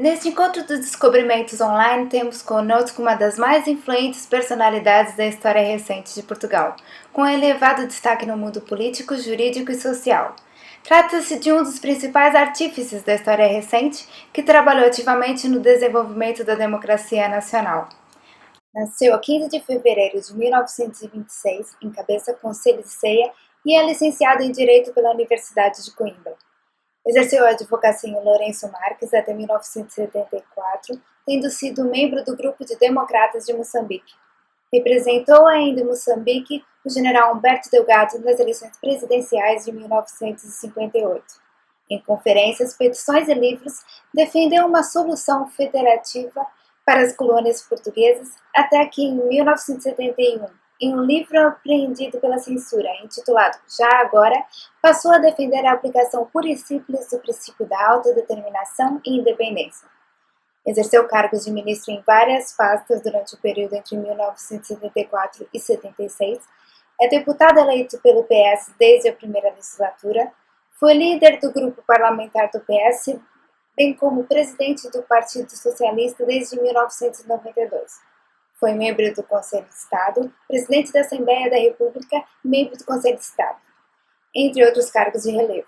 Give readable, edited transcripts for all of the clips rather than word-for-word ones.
Neste encontro dos descobrimentos online, temos conosco uma das mais influentes personalidades da história recente de Portugal, com elevado destaque no mundo político, jurídico e social. Trata-se de um dos principais artífices da história recente, que trabalhou ativamente no desenvolvimento da democracia nacional. Nasceu a 15 de fevereiro de 1926, em Cabeça, Conselho de Ceia, e é licenciado em Direito pela Universidade de Coimbra. Exerceu a advocacia em Lourenço Marques até 1974, tendo sido membro do Grupo de Democratas de Moçambique. Representou ainda em Moçambique o general Humberto Delgado nas eleições presidenciais de 1958. Em conferências, petições e livros, defendeu uma solução federativa para as colônias portuguesas, até que em 1971, em um livro apreendido pela censura, intitulado Já Agora, passou a defender a aplicação pura e simples do princípio da autodeterminação e independência. Exerceu cargos de ministro em várias pastas durante o período entre 1974 e 76, é deputado eleito pelo PS desde a primeira legislatura, foi líder do grupo parlamentar do PS, bem como presidente do Partido Socialista desde 1992. Foi membro do Conselho de Estado, presidente da Assembleia da República e membro do Conselho de Estado, entre outros cargos de relevo.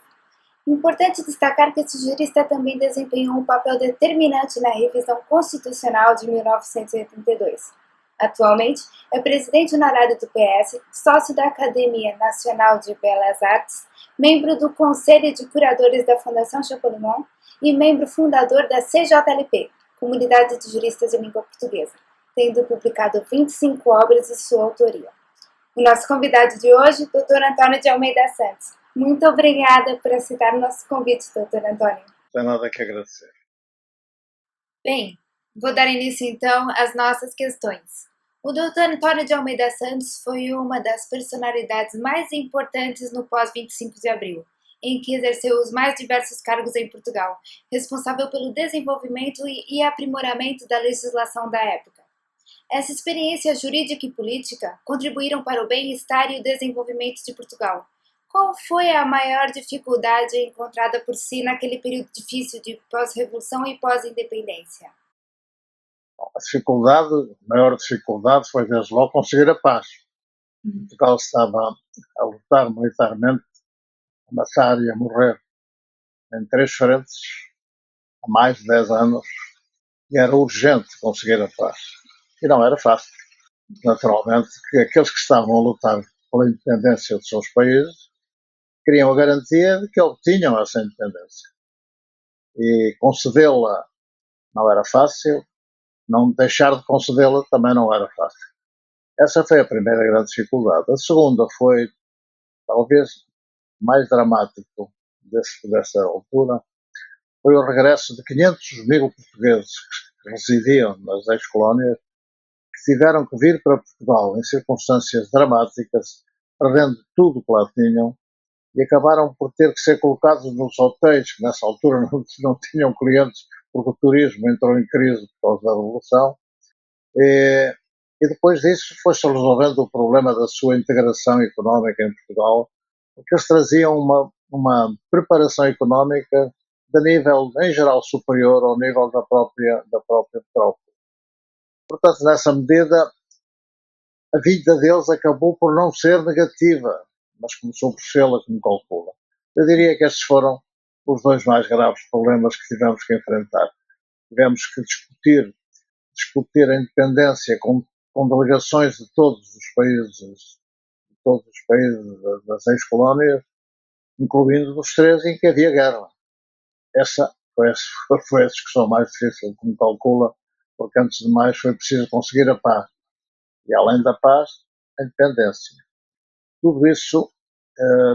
Importante destacar que esse jurista também desempenhou um papel determinante na revisão constitucional de 1982. Atualmente, é presidente honorário do PS, sócio da Academia Nacional de Belas Artes, membro do Conselho de Curadores da Fundação Chapolin e membro fundador da CJLP, Comunidade de Juristas de Língua Portuguesa, tendo publicado 25 obras de sua autoria. O nosso convidado de hoje, Dr. Antônio de Almeida Santos. Muito obrigada por aceitar o nosso convite, Dr. Antônio. Não tem nada que agradecer. Bem, vou dar início então às nossas questões. O Dr. Antônio de Almeida Santos foi uma das personalidades mais importantes no pós-25 de abril, em que exerceu os mais diversos cargos em Portugal, responsável pelo desenvolvimento e aprimoramento da legislação da época. Essa experiência jurídica e política contribuíram para o bem-estar e o desenvolvimento de Portugal. Qual foi a maior dificuldade encontrada por si naquele período difícil de pós-revolução e pós-independência? A maior dificuldade foi, desde logo, conseguir a paz. Portugal estava a lutar militarmente, a matar e a morrer em 3 frentes há mais de 10 anos e era urgente conseguir a paz. E não era fácil. Naturalmente que aqueles que estavam a lutar pela independência dos seus países queriam a garantia de que obtinham essa independência. E concedê-la não era fácil, não deixar de concedê-la também não era fácil. Essa foi a primeira grande dificuldade. A segunda foi, talvez, mais dramático dessa altura, foi o regresso de 500 mil portugueses que residiam nas ex-colónias, que tiveram que vir para Portugal em circunstâncias dramáticas, perdendo tudo o que lá tinham, e acabaram por ter que ser colocados nos hotéis, que nessa altura não tinham clientes, porque o turismo entrou em crise por causa da Revolução. E depois disso foi-se resolvendo o problema da sua integração económica em Portugal, porque eles traziam uma preparação económica de nível, em geral, superior ao nível da própria metrópole. Portanto, nessa medida, a vida deles acabou por não ser negativa, mas começou por ser-la como calcula. Eu diria que estes foram os 2 mais graves problemas que tivemos que enfrentar. Tivemos que discutir a independência com delegações de todos os países das ex-colónias, incluindo os 3 em que havia guerra. Essa foi a discussão mais difícil, como calcula, porque antes de mais foi preciso conseguir a paz. E além da paz, a independência. Tudo isso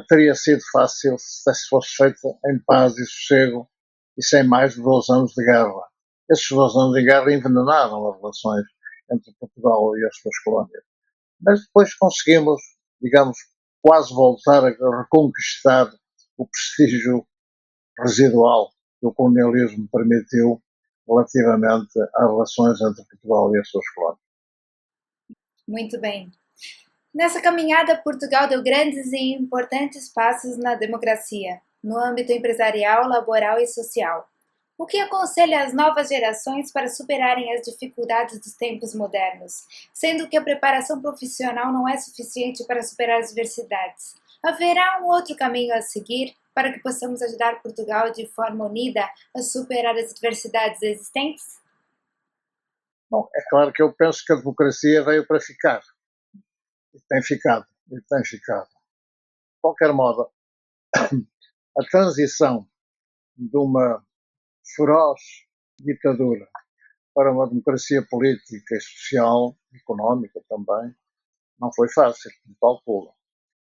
teria sido fácil se fosse feito em paz e sossego e sem mais de 12 anos de guerra. Esses 12 anos de guerra envenenaram as relações entre Portugal e as suas colónias. Mas depois conseguimos, digamos, quase voltar a reconquistar o prestígio residual que o colonialismo permitiu relativamente às relações entre Portugal e as suas colónias. Muito bem. Nessa caminhada, Portugal deu grandes e importantes passos na democracia, no âmbito empresarial, laboral e social. O que aconselha as novas gerações para superarem as dificuldades dos tempos modernos, sendo que a preparação profissional não é suficiente para superar as diversidades? Haverá um outro caminho a seguir para que possamos ajudar Portugal de forma unida a superar as diversidades existentes? Bom, é claro que eu penso que a democracia veio para ficar, e tem ficado, e tem ficado. De qualquer modo, a transição de uma feroz ditadura para uma democracia política e social, económica também, não foi fácil, como calculo,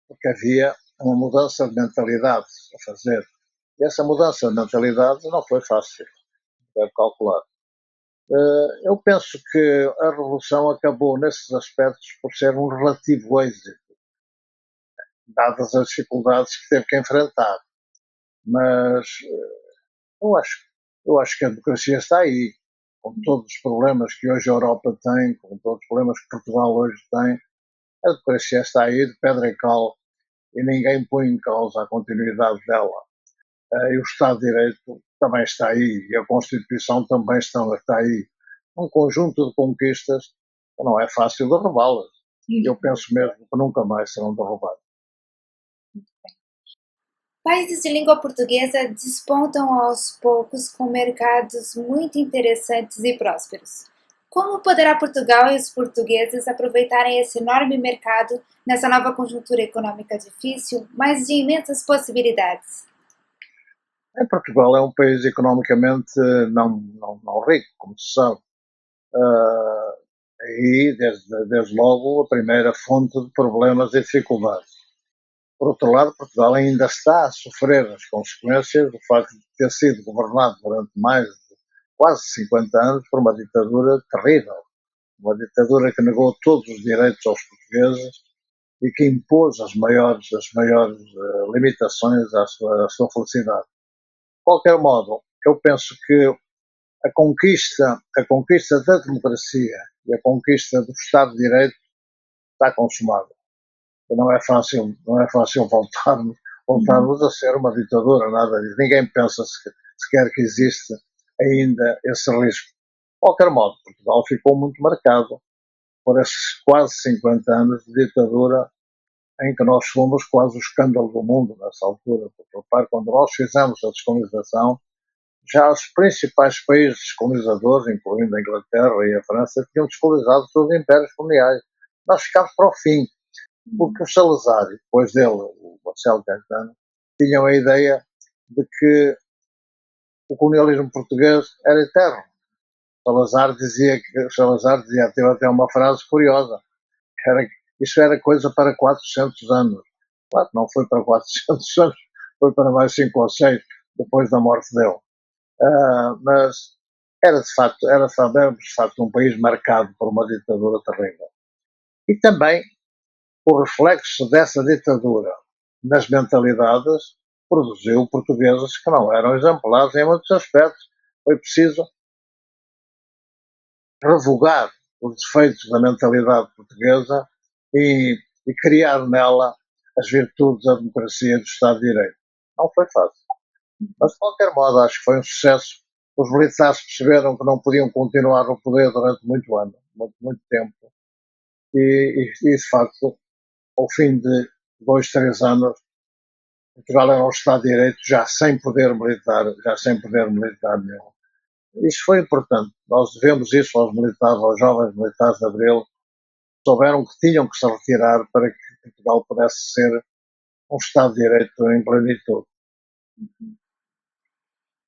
porque havia uma mudança de mentalidade a fazer. E essa mudança de mentalidade não foi fácil, deve calcular. Eu penso que a Revolução acabou, nesses aspectos, por ser um relativo êxito, dadas as dificuldades que teve que enfrentar. Mas eu acho, eu acho que a democracia está aí, com todos os problemas que hoje a Europa tem, com todos os problemas que Portugal hoje tem. A democracia está aí de pedra e cal e ninguém põe em causa a continuidade dela. E o Estado de Direito também está aí, e a Constituição também está aí. Um conjunto de conquistas que não é fácil derrubá-las. Eu penso mesmo que nunca mais serão derrubadas. Países de língua portuguesa despontam aos poucos com mercados muito interessantes e prósperos. Como poderá Portugal e os portugueses aproveitarem esse enorme mercado nessa nova conjuntura econômica difícil, mas de imensas possibilidades? Portugal é um país economicamente não rico, como se sabe. Uh, aí, desde logo, a primeira fonte de problemas e dificuldades. Por outro lado, Portugal ainda está a sofrer as consequências do facto de ter sido governado durante mais de quase 50 anos por uma ditadura terrível. Uma ditadura que negou todos os direitos aos portugueses e que impôs as maiores limitações à sua felicidade. De qualquer modo, eu penso que a conquista da democracia e a conquista do Estado de Direito está consumada. Não é fácil voltarmos a ser uma ditadura, nada disso. Ninguém pensa sequer que existe ainda esse risco. De qualquer modo, Portugal ficou muito marcado por esses quase 50 anos de ditadura em que nós fomos quase o escândalo do mundo nessa altura. Porque, repare, quando nós fizemos a descolonização, já os principais países descolonizadores, incluindo a Inglaterra e a França, tinham descolonizado os seus impérios coloniais. Nós ficámos para o fim, porque o Salazar, e depois dele, o Marcelo Caetano, tinham a ideia de que o colonialismo português era eterno. Salazar dizia, teve até uma frase curiosa, isso era coisa para 400 anos. Claro, não foi para 400 anos, foi para mais 5 ou 6 depois da morte dele. Mas era de facto um país marcado por uma ditadura terrível. E também o reflexo dessa ditadura nas mentalidades produziu portugueses que não eram exemplares em muitos aspectos. Foi preciso revogar os defeitos da mentalidade portuguesa e criar nela as virtudes da democracia e do Estado de Direito. Não foi fácil. Mas, de qualquer modo, acho que foi um sucesso. Os militares perceberam que não podiam continuar no poder durante muito tempo. De facto, ao fim de 2, 3 anos, Portugal era um Estado de Direito já sem poder militar nenhum. Isso foi importante. Nós devemos isso aos militares, aos jovens militares de Abril, souberam que tinham que se retirar para que Portugal pudesse ser um Estado de Direito em plenitude.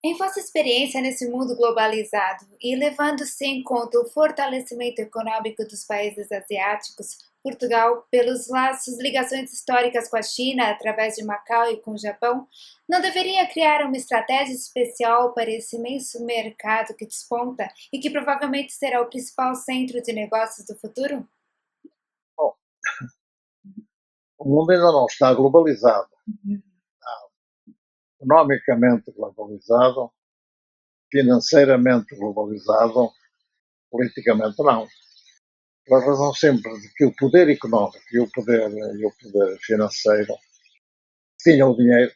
Em vossa experiência nesse mundo globalizado e levando-se em conta o fortalecimento econômico dos países asiáticos, Portugal, pelos laços, ligações históricas com a China, através de Macau e com o Japão, não deveria criar uma estratégia especial para esse imenso mercado que desponta e que provavelmente será o principal centro de negócios do futuro? Bom, o mundo ainda não está globalizado. Está economicamente globalizado, financeiramente globalizado, politicamente não. Pela razão sempre de que o poder económico e o poder financeiro tinham o dinheiro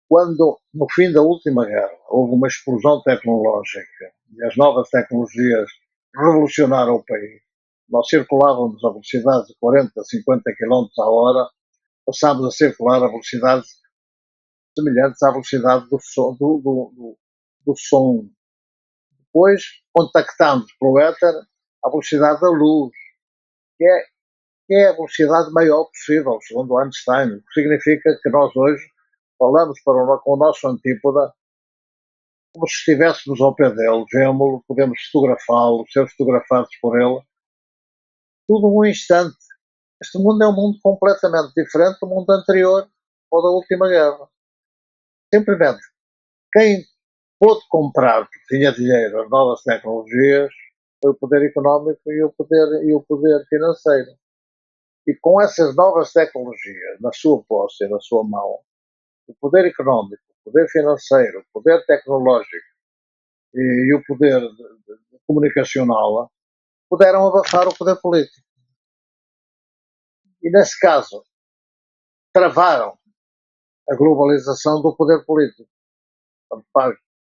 Quando, no fim da última guerra, houve uma explosão tecnológica e as novas tecnologias revolucionaram o país, nós circulávamos a velocidades de 40, 50 quilómetros a hora, passámos a circular a velocidades semelhantes à velocidade do som. Do som. Depois contactámos pelo éter a velocidade da luz, que é, que é a velocidade maior possível, segundo Einstein, o que significa que nós hoje falamos com o nosso antípoda como se estivéssemos ao pé dele, vemos-lo, podemos fotografá-lo, ser fotografados por ele, tudo num instante. Este mundo é um mundo completamente diferente do mundo anterior ou da última guerra. Simplesmente, quem pôde comprar, porque tinha dinheiro, as novas tecnologias, foi o poder económico e o poder financeiro. E com essas novas tecnologias na sua posse e na sua mão, o poder económico, o poder financeiro, o poder tecnológico e o poder comunicacional puderam abafar o poder político. E, nesse caso, travaram a globalização do poder político.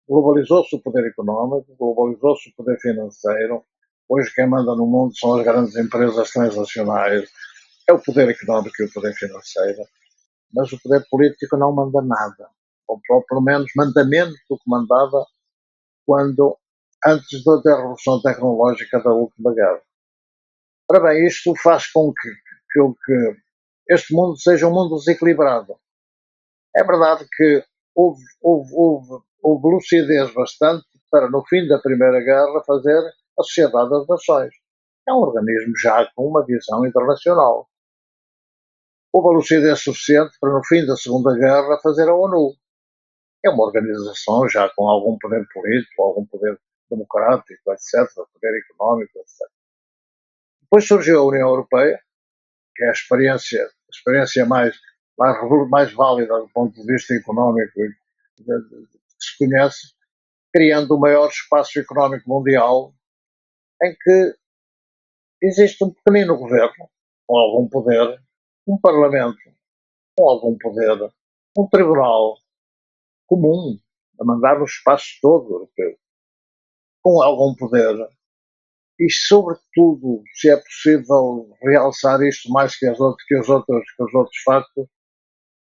Globalizou-se o poder económico, globalizou-se o poder financeiro. Hoje quem manda no mundo são as grandes empresas transacionais, é o poder económico e o poder financeiro. Mas o poder político não manda nada. Ou pelo menos manda menos do que mandava quando, antes da revolução tecnológica da última guerra. Ora bem, isto faz com que este mundo seja um mundo desequilibrado. É verdade que houve lucidez bastante para, no fim da Primeira Guerra, fazer a Sociedade das Nações. É um organismo já com uma visão internacional. Houve a lucidez suficiente para, no fim da Segunda Guerra, fazer a ONU. É uma organização já com algum poder político, algum poder democrático, etc., poder económico, etc. Depois surgiu a União Europeia, que é a experiência mais válida do ponto de vista económico que se conhece, criando o maior espaço económico mundial, em que existe um pequenino governo, com algum poder, um parlamento, com algum poder, um tribunal comum, a mandar no espaço todo europeu, com algum poder, e sobretudo, se é possível realçar isto mais que os outros factos,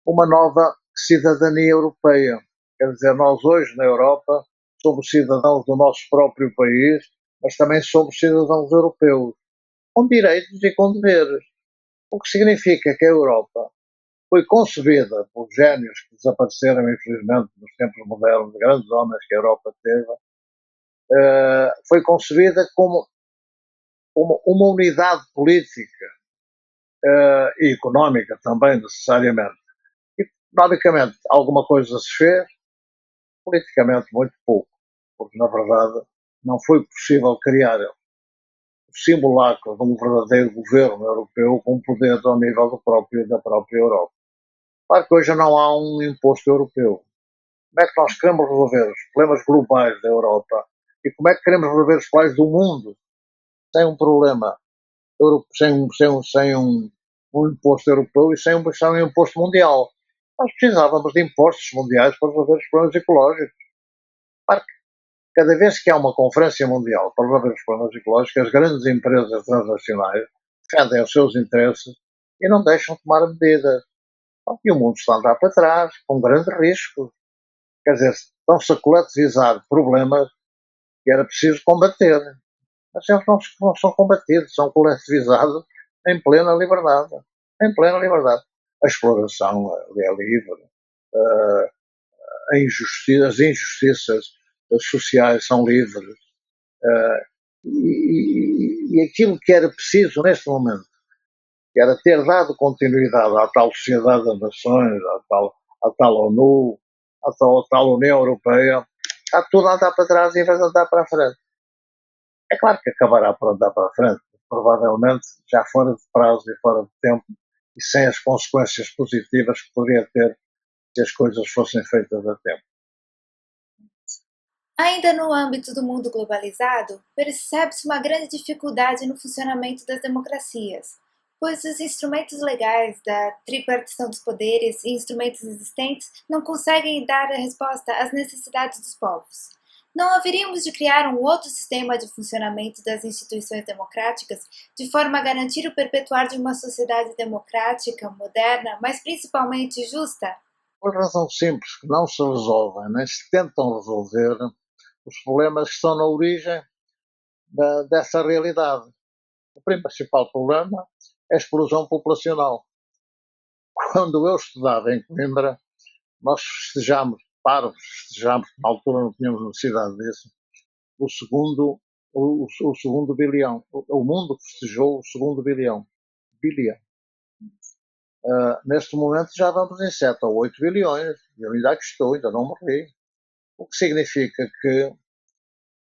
uma nova cidadania europeia. Quer dizer, nós hoje na Europa somos cidadãos do nosso próprio país, mas também somos cidadãos europeus, com direitos e com deveres. O que significa que a Europa foi concebida por génios que desapareceram, infelizmente, nos tempos modernos, grandes homens que a Europa teve, foi concebida como uma unidade política e económica também, necessariamente. E, economicamente, alguma coisa se fez, politicamente muito pouco, porque, na verdade, não foi possível criar o simulacro de um verdadeiro governo europeu com poder ao nível da própria Europa. Claro que hoje não há um imposto europeu. Como é que nós queremos resolver os problemas globais da Europa e como é que queremos resolver os problemas do mundo sem um problema, sem um imposto europeu e sem um imposto mundial? Nós precisávamos de impostos mundiais para resolver os problemas ecológicos. Claro que cada vez que há uma conferência mundial para resolver os problemas ecológicos, as grandes empresas transnacionais defendem os seus interesses e não deixam de tomar medidas. E o mundo está a andar para trás, com grande risco. Quer dizer, estão-se a coletizar problemas que era preciso combater. Mas eles não são combatidos, são coletivizados em plena liberdade. Em plena liberdade. A exploração é livre, as injustiças sociais são livres. E aquilo que era preciso neste momento, que era ter dado continuidade à tal Sociedade das Nações, à tal ONU, à tal União Europeia, está tudo a andar para trás em vez de andar para a frente. É claro que acabará por andar para a frente, provavelmente já fora de prazo e fora de tempo, e sem as consequências positivas que poderia ter se as coisas fossem feitas a tempo. Ainda no âmbito do mundo globalizado, percebe-se uma grande dificuldade no funcionamento das democracias. pois os instrumentos legais da tripartição dos poderes e instrumentos existentes não conseguem dar a resposta às necessidades dos povos. Não haveríamos de criar um outro sistema de funcionamento das instituições democráticas de forma a garantir o perpetuar de uma sociedade democrática, moderna, mas principalmente justa? Por razão simples, que não se resolvem, nem se tentam resolver os problemas que estão na origem dessa realidade. O principal problema é a explosão populacional. Quando eu estudava em Coimbra, nós festejámos, parvos, festejámos, na altura não tínhamos necessidade disso, o segundo, o segundo bilhão. O mundo festejou o segundo bilhão. Bilhão. Neste momento já vamos em 7 ou 8 bilhões. Eu ainda aqui estou, ainda não morri. O que significa que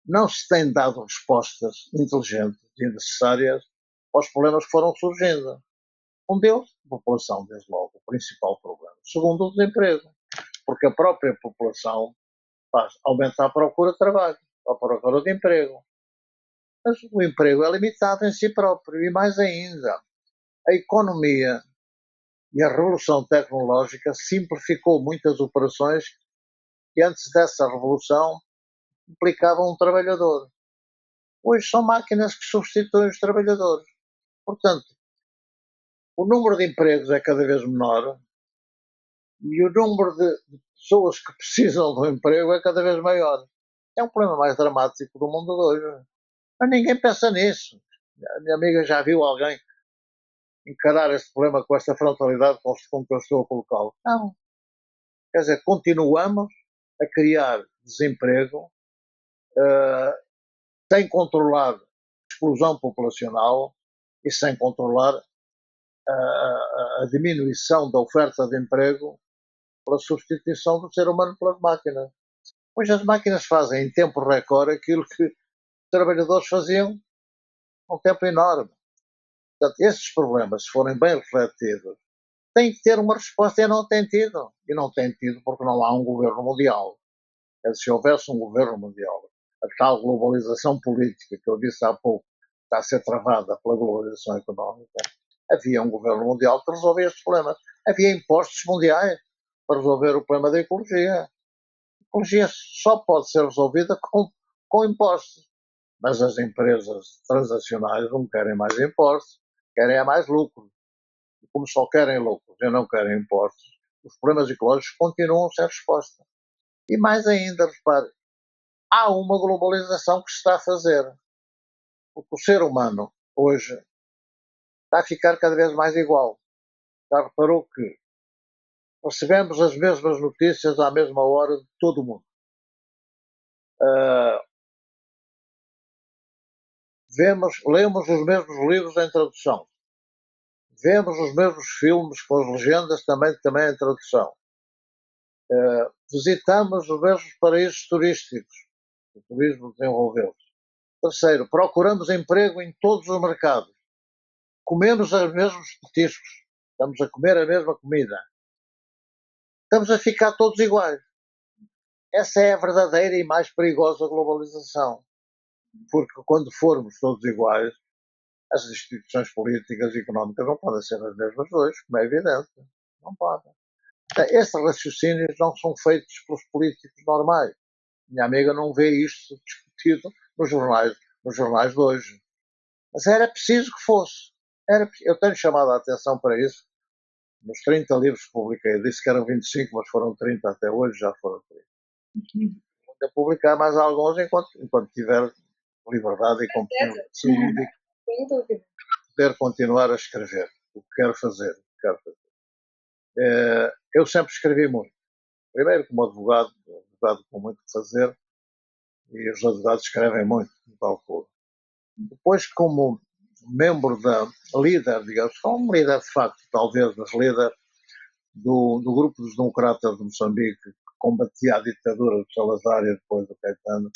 não se têm dado respostas inteligentes e necessárias aos problemas que foram surgindo. Um deles, a população, desde logo, o principal problema. Segundo, o desemprego, porque a própria população faz aumentar a procura de trabalho, a procura de emprego. Mas o emprego é limitado em si próprio e mais ainda, a economia e a revolução tecnológica simplificou muitas operações que antes dessa revolução implicavam um trabalhador. Hoje são máquinas que substituem os trabalhadores. Portanto, o número de empregos é cada vez menor e o número de pessoas que precisam do emprego é cada vez maior. É um problema mais dramático do mundo de hoje. Mas ninguém pensa nisso. A minha amiga já viu alguém encarar este problema com esta frontalidade com que eu estou a colocá-lo? Não. Quer dizer, continuamos a criar desemprego, sem controlar a explosão populacional e sem controlar a diminuição da oferta de emprego pela substituição do ser humano pelas máquinas. Pois as máquinas fazem em tempo recorde aquilo que os trabalhadores faziam num tempo enorme. Portanto, estes problemas, se forem bem refletidos, têm que ter uma resposta e não têm tido. E não têm tido porque não há um governo mundial. Se houvesse um governo mundial, a tal globalização política que eu disse há pouco está a ser travada pela globalização económica, havia um governo mundial que resolvia estes problemas. Havia impostos mundiais para resolver o problema da ecologia. A ecologia só pode ser resolvida com impostos. Mas as empresas transacionais não querem mais impostos, querem é mais lucro. E como só querem lucros e não querem impostos, os problemas ecológicos continuam sem resposta. E mais ainda, repare, há uma globalização que se está a fazer. Porque o ser humano, hoje, está a ficar cada vez mais igual. Já reparou que recebemos as mesmas notícias à mesma hora de todo o mundo. Uh, lemos os mesmos livros em tradução. Vemos os mesmos filmes com as legendas também em tradução. Visitamos os mesmos paraísos turísticos. O turismo desenvolveu-se. Terceiro, procuramos emprego em todos os mercados. Comemos os mesmos petiscos. Estamos a comer a mesma comida. Estamos a ficar todos iguais. Essa é a verdadeira e mais perigosa globalização. Porque quando formos todos iguais, as instituições políticas e económicas não podem ser as mesmas hoje, como é evidente. Não podem. Estes raciocínios não são feitos pelos políticos normais. Minha amiga não vê isto discutido nos jornais de hoje. Mas era preciso que fosse. Eu tenho chamado a atenção para isso. Nos 30 livros que publiquei, disse que eram 25, mas foram 30 até hoje, já foram 30. Vou publicar mais alguns enquanto tiver liberdade e competência de saúde e poder continuar a escrever o que quero fazer. Eu sempre escrevi muito. Primeiro como advogado com muito que fazer, e os advogados escrevem muito, no calculo. Depois, como membro da líder, digamos, como líder de facto, talvez, mas líder do grupo dos democratas de Moçambique, que combatia a ditadura do Salazar e depois do Caetano,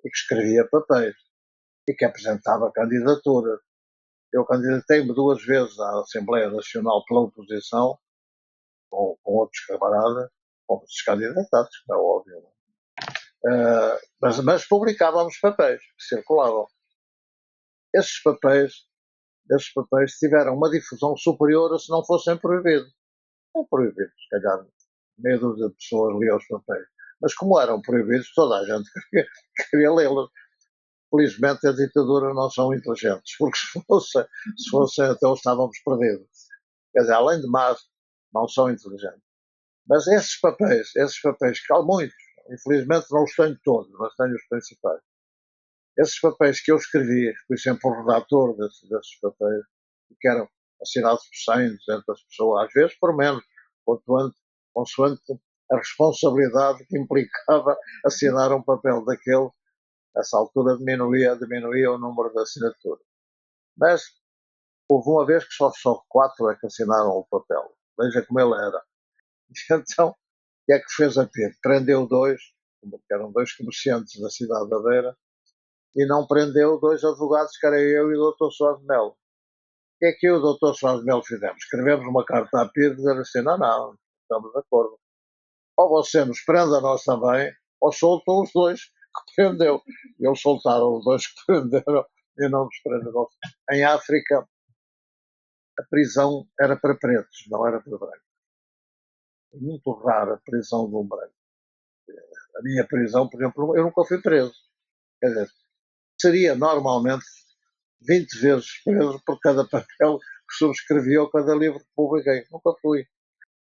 e que escrevia papéis, e que apresentava candidatura. Eu candidatei-me 2 vezes à Assembleia Nacional pela oposição, com outros camaradas, com outros candidatados, é óbvio. Mas publicávamos papéis que circulavam. Esses papéis esses papéis tiveram uma difusão superior a se não fossem proibidos. Não proibidos, se calhar meia dúzia de pessoas liam os papéis. Mas como eram proibidos, toda a gente queria lê-los. Felizmente as ditaduras não são inteligentes, porque se fosse então estávamos perdidos. Quer dizer, além de mais, não são inteligentes. Mas esses papéis, que há muitos, infelizmente não os tenho todos, mas tenho os principais. Esses papéis que eu escrevi, fui sempre o redator desses papéis, que eram assinados por 100, 200 pessoas, às vezes por menos, consoante a responsabilidade que implicava assinar um papel daquele. Nessa altura diminuía o número de assinaturas. Mas houve uma vez que só 4 é que assinaram o papel. Veja como ele era. Então, o que é que fez a PIDE? Prendeu 2, que eram 2 comerciantes da cidade da Beira, e não prendeu 2 advogados, que era eu e o Dr. Soares de Melo. O que é que eu e o Dr. Soares de Melo fizemos? Escrevemos uma carta à PIDE dizer assim, não, estamos de acordo. Ou você nos prende a nós também, ou soltam os 2 que prendeu. E eles soltaram os 2 que prenderam e não nos prenderam. Em África, a prisão era para pretos, não era para brancos. Muito rara a prisão de um branco. A minha prisão, por exemplo, eu nunca fui preso. Quer dizer, seria normalmente 20 vezes preso por cada papel que subscrevi ou cada livro que publiquei. Nunca fui.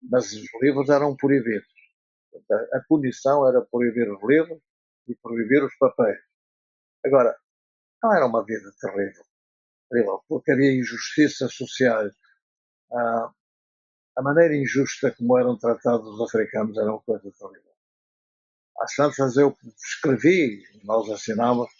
Mas os livros eram proibidos. A punição era proibir os livros e proibir os papéis. Agora, não era uma vida terrível, terrível, porque havia injustiças sociais. A maneira injusta como eram tratados os africanos era uma coisa terrível. Às tantas eu escrevi, nós assinávamos,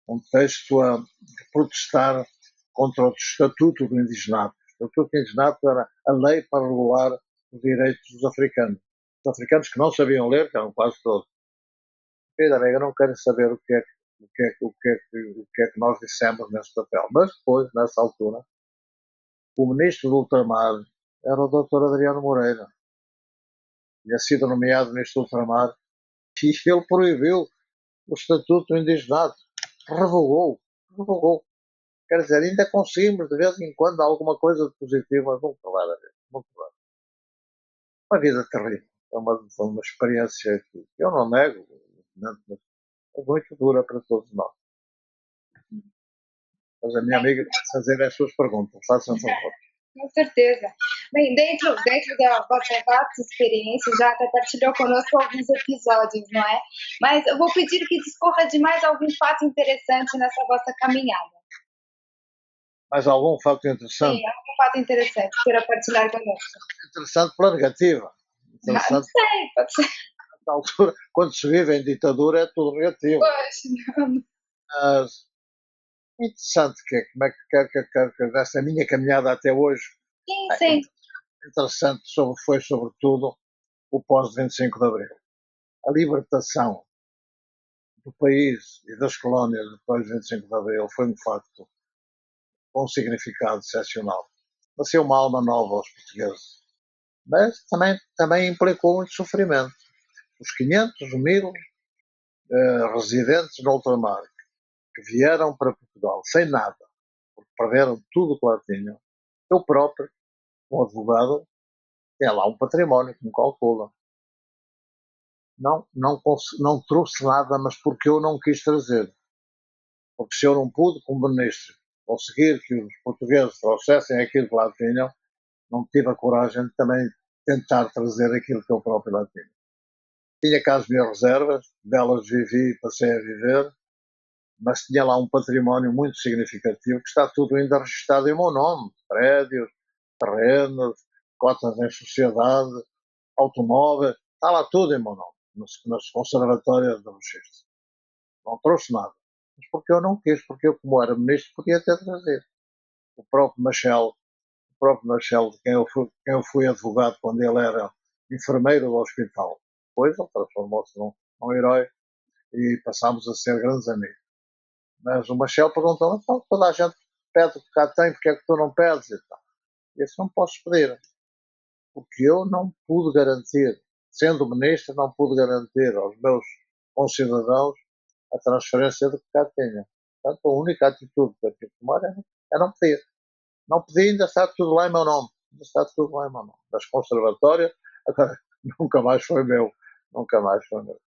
um texto a protestar contra o Estatuto do Indigenato. O Estatuto do Indigenato era a lei para regular os direitos dos africanos. Os africanos que não sabiam ler, que eram quase todos. Pedro, eu não quero saber o que é que nós dissemos nesse papel. Mas depois, nessa altura, o ministro do Ultramar era o Dr. Adriano Moreira. Tinha sido nomeado ministro do Ultramar e ele proibiu o Estatuto do Indigenato. Revogou. Quer dizer, ainda conseguimos de vez em quando alguma coisa de positivo, mas muito raro, muito raro. Uma vida terrível. Foi uma experiência que eu não nego, mas é muito dura para todos nós. Mas a minha amiga vai fazer as suas perguntas. Faça-me favor. Com certeza. Bem, dentro da vossa vasta experiência, já até partilhou conosco alguns episódios, não é? Mas eu vou pedir que discorra de mais algum fato interessante nessa vossa caminhada. Mais algum fato interessante? Sim, algum fato interessante que queira partilhar conosco. Interessante pela negativa. Não sei, pode ser. Na altura, quando se vive em ditadura, é tudo negativo. Pois, não. Mas interessante como é que dessa minha caminhada até hoje. Sim. Interessante foi sobretudo o pós-25 de Abril. A libertação do país e das colónias depois de 25 de Abril foi um facto com um significado excepcional. Nasceu uma alma nova aos portugueses, mas também implicou muito sofrimento. Os 500 mil residentes no ultramar que vieram para Portugal sem nada, porque perderam tudo o que lá tinham. Eu próprio, como advogado, tinha lá um património que me calcula. Não trouxe nada, mas porque eu não quis trazer. Porque se eu não pude, como ministro, conseguir que os portugueses trouxessem aquilo que lá tinham, não tive a coragem de também tentar trazer aquilo que eu próprio lá tinha. Tinha cá as minhas reservas, delas vivi e passei a viver, mas tinha lá um património muito significativo que está tudo ainda registado em meu nome. Prédios, terrenos, cotas em sociedade, automóveis, está lá tudo em meu nome, nas conservatórias de registro. Não trouxe nada. Mas porque eu não quis, porque eu, como era ministro, podia ter trazido. O próprio Machel, de quem eu fui advogado quando ele era enfermeiro do hospital. Depois ele transformou-se num herói e passámos a ser grandes amigos. Mas o Machel perguntou, então toda a gente pede o que cá tem, porque é que tu não pedes? E tal. E isso não posso pedir, porque eu não pude garantir, sendo ministro, não pude garantir aos meus concidadãos a transferência do que cá tinha. Portanto, a única atitude que eu tive que tomar era não pedir. Não pedi, ainda está tudo lá em meu nome. Ainda está tudo lá em meu nome. Das conservatórias, agora nunca mais foi meu. Nunca mais foi meu.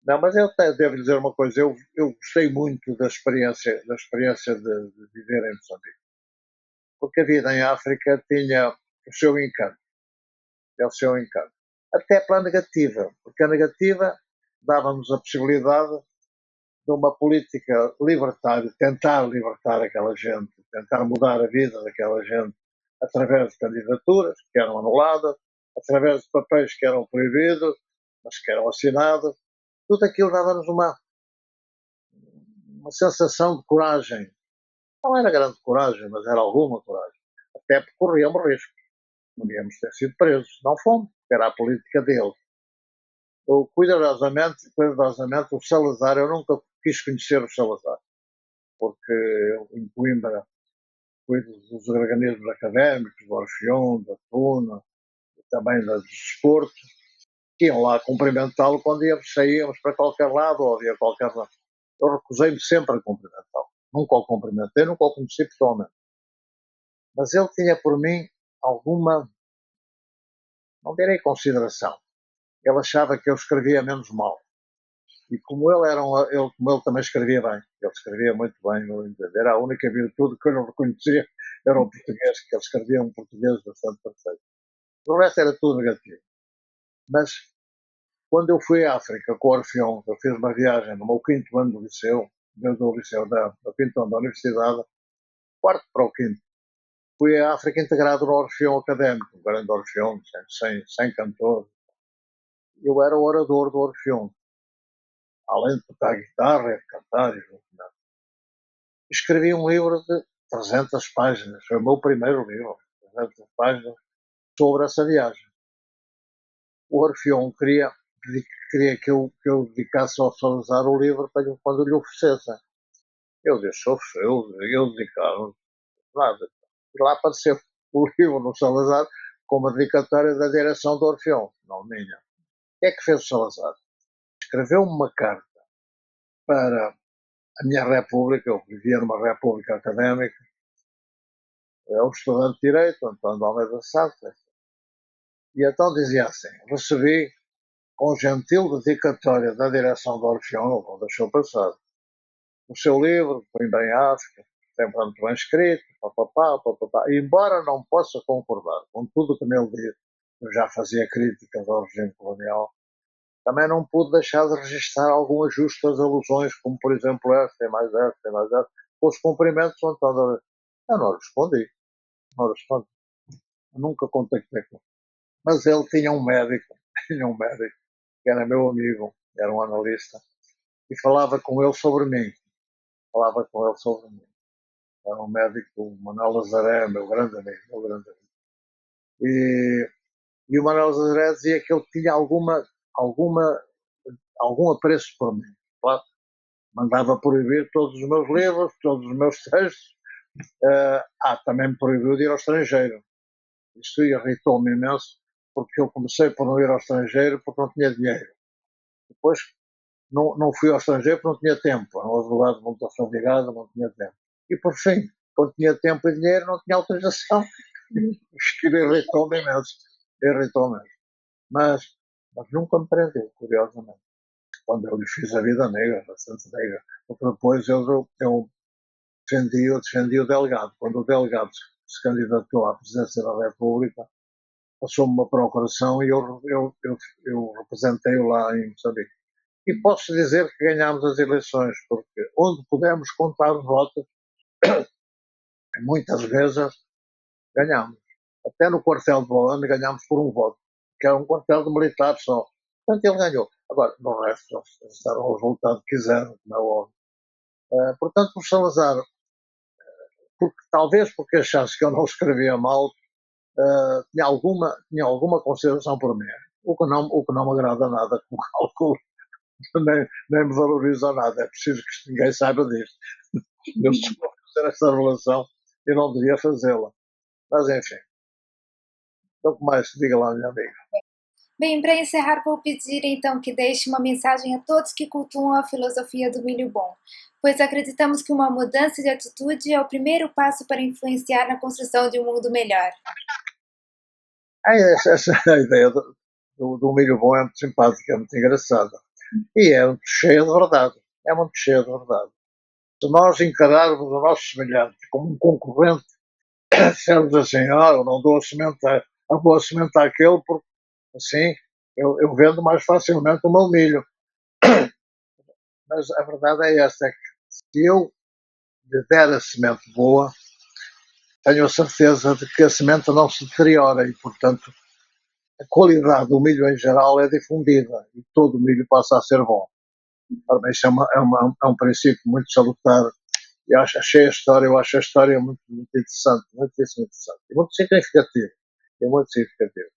Não, mas eu até devo dizer uma coisa, eu gostei muito da experiência de viver em Moçambique. Porque a vida em África tinha o seu encanto. É o seu encanto. Até pela negativa, porque a negativa dava-nos a possibilidade de uma política libertária, tentar libertar aquela gente, tentar mudar a vida daquela gente através de candidaturas que eram anuladas, através de papéis que eram proibidos, mas que eram assinados. Tudo aquilo dava-nos uma sensação de coragem. Não era grande coragem, mas era alguma coragem. Até porque corríamos risco. Podíamos ter sido presos. Não fomos, porque era a política deles. Cuidadosamente, o Salazar, eu nunca quis conhecer o Salazar, porque em Coimbra fui dos organismos académicos, do Orfeão, da Tuna, também do desporto, que iam lá cumprimentá-lo quando saíamos para qualquer lado ou havia qualquer lado. Eu recusei-me sempre a cumprimentá-lo. Nunca o cumprimentei, nunca o conheci pessoalmente. Mas ele tinha por mim alguma, não direi consideração. Ele achava que eu escrevia menos mal. E como ele também escrevia bem, ele escrevia muito bem, era a única virtude que eu não reconhecia, era o português, que ele escrevia um português bastante perfeito. O resto era tudo negativo. Mas quando eu fui à África com o Orfeão, eu fiz uma viagem no meu quinto ano do liceu, do liceu do quinto ano da universidade, quarto para o quinto, fui à África integrado no Orfeão Académico, um grande Orfeão, sem cantor. Eu era o orador do Orfeão, além de tocar guitarra, de cantar e escrevi um livro de 300 páginas, foi o meu primeiro livro, 300 páginas, sobre essa viagem. O Orfeão queria que eu dedicasse ao Salazar o livro para quando lhe oferecessem. Eu disse, eu dedicar, nada. E lá apareceu o livro no Salazar com uma dedicatória da direção do Orfeão, não minha. O que é que fez o Salazar? Escreveu-me uma carta para a minha república, eu vivia numa república académica, é um estudante de Direito, António de Almeida Santos, e então dizia assim, recebi com gentil dedicatória da direção do Orfeão, não deixou passar, o seu livro, Coimbra em África, sempre muito bem escrito, papapá, papapá, e embora não possa concordar com tudo o que nele diz, eu já fazia críticas ao regime colonial, também não pude deixar de registrar algum ajuste das alusões, como por exemplo esta, tem mais esta, com os cumprimentos, então eu não respondi, não respondi, eu nunca contactei com ele. Mas ele tinha um médico, tinha um médico, que era meu amigo, era um analista, e falava com ele sobre mim, falava com ele sobre mim. Era um médico, o Manuel Lazaré, meu grande amigo, meu grande amigo. E o Manuel Lazaré dizia que ele tinha alguma, algum apreço por mim. Claro, mandava proibir todos os meus livros, todos os meus textos. Também me proibiu de ir ao estrangeiro. Isso irritou-me imenso, porque eu comecei por não ir ao estrangeiro porque não tinha dinheiro. Depois não fui ao estrangeiro porque não tinha tempo. Era um advogado de montação de gado, não tinha tempo. E por fim, quando tinha tempo e dinheiro, não tinha autorização. Aquilo irritou-me imenso. Irritou-me. Mas, mas nunca me prendeu, curiosamente. Quando eu lhe fiz a vida negra, bastante negra. Porque depois eu defendi o delegado. Quando o delegado se candidatou à presidência da República, passou-me uma procuração e eu representei-o lá em Moçambique. E posso dizer que ganhámos as eleições, porque onde pudemos contar os votos, muitas vezes ganhámos. Até no quartel de Bolonha ganhámos por um voto, que era um quartel de militares só. Portanto, ele ganhou. Agora, no resto, eles deram o resultado que quiseram, como é óbvio. Portanto, o Salazar, talvez porque achasse que eu não escrevia mal, tinha alguma consideração por mim. O que não me agrada nada, como calculo, nem me valoriza nada. É preciso que ninguém saiba disto. Eu estou a fazer esta relação e não devia fazê-la. Mas, enfim. Então, que mais? Diga lá, minha amiga. Bem, para encerrar, vou pedir então que deixe uma mensagem a todos que cultuam a filosofia do milho bom, pois acreditamos que uma mudança de atitude é o primeiro passo para influenciar na construção de um mundo melhor. Essa ideia do milho bom é muito simpática, é muito engraçada. E é muito cheia de verdade. É muito cheia de verdade. Se nós encararmos o nosso semelhante como um concorrente, dissermos assim, eu não dou a semente a boa semente àquele, porque assim eu vendo mais facilmente o meu milho. Mas a verdade é esta, é que se eu lhe der a semente boa, tenho a certeza de que a semente não se deteriora e, portanto, a qualidade do milho em geral é difundida e todo o milho passa a ser bom. Ora, isso é um princípio muito salutar. Eu acho a história muito, muito interessante, muitíssimo interessante e muito significativa. É muito significativo.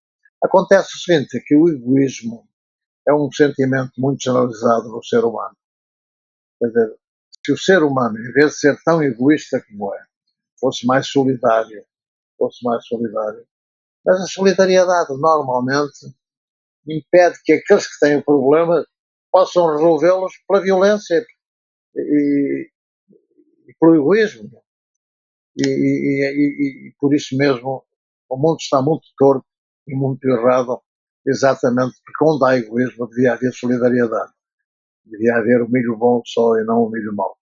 Acontece o seguinte, que o egoísmo é um sentimento muito generalizado no ser humano. Quer dizer, se o ser humano, em vez de ser tão egoísta como é, fosse mais solidário, mas a solidariedade normalmente impede que aqueles que têm o problema possam resolvê-los pela violência e, e pelo egoísmo. E por isso mesmo o mundo está muito torto e muito errado, exatamente porque onde há egoísmo devia haver solidariedade. Devia haver o milho bom só e não o milho mau.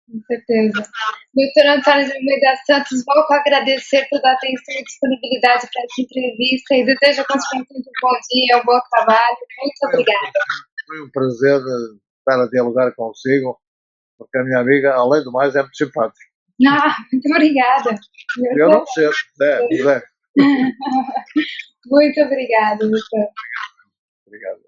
Com certeza. Doutor Antônio de Almeida Santos, volto a agradecer toda a atenção e disponibilidade para essa entrevista e desejo a continuação de um bom dia, um bom trabalho. Muito obrigada. Foi um prazer estar a dialogar consigo, porque a minha amiga, além do mais, é muito simpática. Muito obrigada. Eu não sei, é. Muito obrigada, doutor. Obrigado.